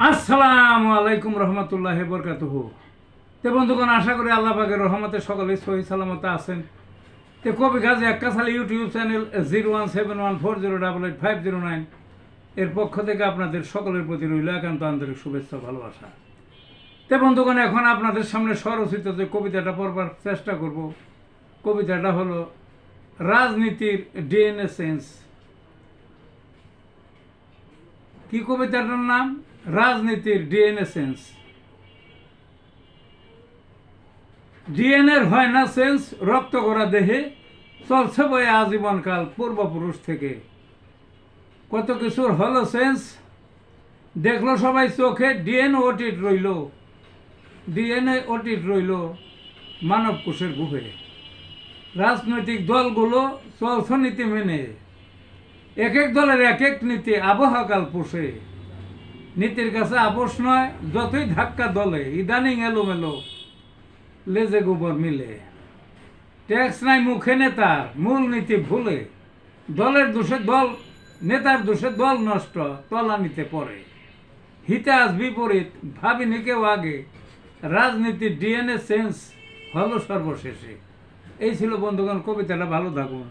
আসসালামু আলাইকুম রহমতুল্লাহি বরকাতুহু। তে বন্ধুগণ, আশা করি আল্লাহ পাকের রহমতে সকলে সহি সালামত আছেন। তে কবি গাজী আক্কাশালী ইউটিউব চ্যানেল 017140888509 এর পক্ষ থেকে আপনাদের সকলের প্রতি রইল একান্ত আন্তরিক শুভেচ্ছা ভালোবাসা। তে বন্ধুগণ, এখন আপনাদের সামনে স্বরচিত যে কবিতাটা পড়বার চেষ্টা করব, কবিতাটা হলো রাজনীতির ডিএনএ সেন্স। কি কবিতাটার নাম? রাজনীতির ডিএনএ সেন্স। ডিএনএর হয় না সেন্স, রক্ত গড়া দেহে চলছে বয়ে আজীবনকাল পূর্বপুরুষ থেকে। কত কিছুর হলো সেন্স, দেখলো সবাই চোখে। ডিএনএ অটিট রইল মানব কোষের গুহে। রাজনৈতিক দলগুলো চলছে নীতি মেনে, এক এক দলের এক এক নীতি আবহাওয়াকাল পোষে। নীতির কাছে আপোষ নয়, যতই ধাক্কা দলে ইদানিং এলোমেলো লেজে গোবর মিলে। ট্যাক্স নাই মুখে নেতার, মূল নীতি ভুলে। দলের দোষে দল, নেতার দোষে দল নষ্ট, তলানিতে পড়ে। হিতে আজ বিপরীত, ভাবিনি কেউ আগে। রাজনীতির ডিএনএ সেন্স হলো সর্বশেষে। এই ছিল বন্ধুগণ কবিতাটা। ভালো থাকুন।